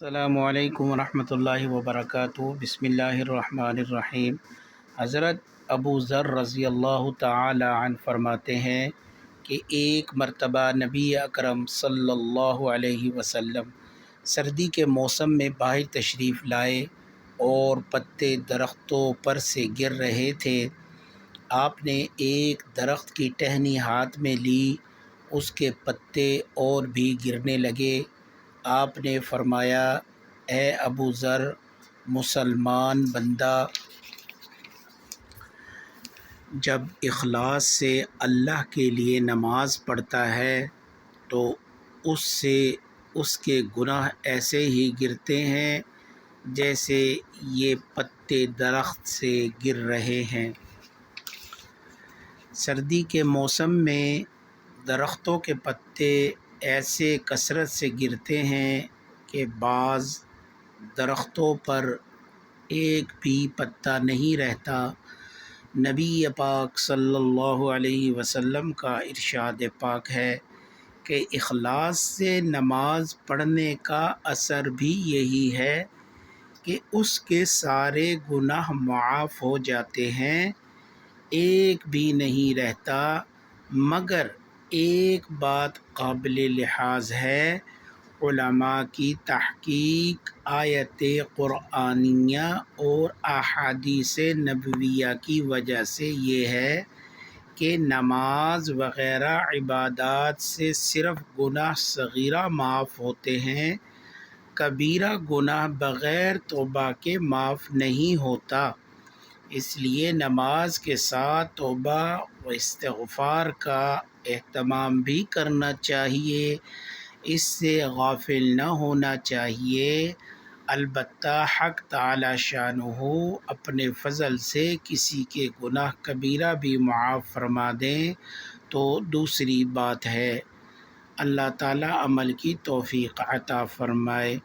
السلام علیکم ورحمۃ اللہ وبرکاتہ۔ بسم اللہ الرحمن الرحیم۔ حضرت ابو ذر رضی اللہ تعالی عنہ فرماتے ہیں کہ ایک مرتبہ نبی اکرم صلی اللہ علیہ وسلم سردی کے موسم میں باہر تشریف لائے اور پتے درختوں پر سے گر رہے تھے۔ آپ نے ایک درخت کی ٹہنی ہاتھ میں لی، اس کے پتے اور بھی گرنے لگے۔ آپ نے فرمایا، اے ابو ذر، مسلمان بندہ جب اخلاص سے اللہ کے لیے نماز پڑھتا ہے تو اس سے اس کے گناہ ایسے ہی گرتے ہیں جیسے یہ پتے درخت سے گر رہے ہیں۔ سردی کے موسم میں درختوں کے پتے ایسے کثرت سے گرتے ہیں کہ بعض درختوں پر ایک بھی پتا نہیں رہتا۔ نبی پاک صلی اللہ علیہ وسلم کا ارشاد پاک ہے کہ اخلاص سے نماز پڑھنے کا اثر بھی یہی ہے کہ اس کے سارے گناہ معاف ہو جاتے ہیں، ایک بھی نہیں رہتا۔ مگر ایک بات قابل لحاظ ہے، علماء کی تحقیق آیت قرآنیہ اور احادیث نبویہ کی وجہ سے یہ ہے کہ نماز وغیرہ عبادات سے صرف گناہ صغیرہ معاف ہوتے ہیں، کبیرہ گناہ بغیر توبہ کے معاف نہیں ہوتا۔ اس لیے نماز کے ساتھ توبہ و استغفار کا اہتمام بھی کرنا چاہیے، اس سے غافل نہ ہونا چاہیے۔ البتہ حق تعالی شانہ اپنے فضل سے کسی کے گناہ کبیرہ بھی معاف فرما دیں تو دوسری بات ہے۔ اللہ تعالی عمل کی توفیق عطا فرمائے۔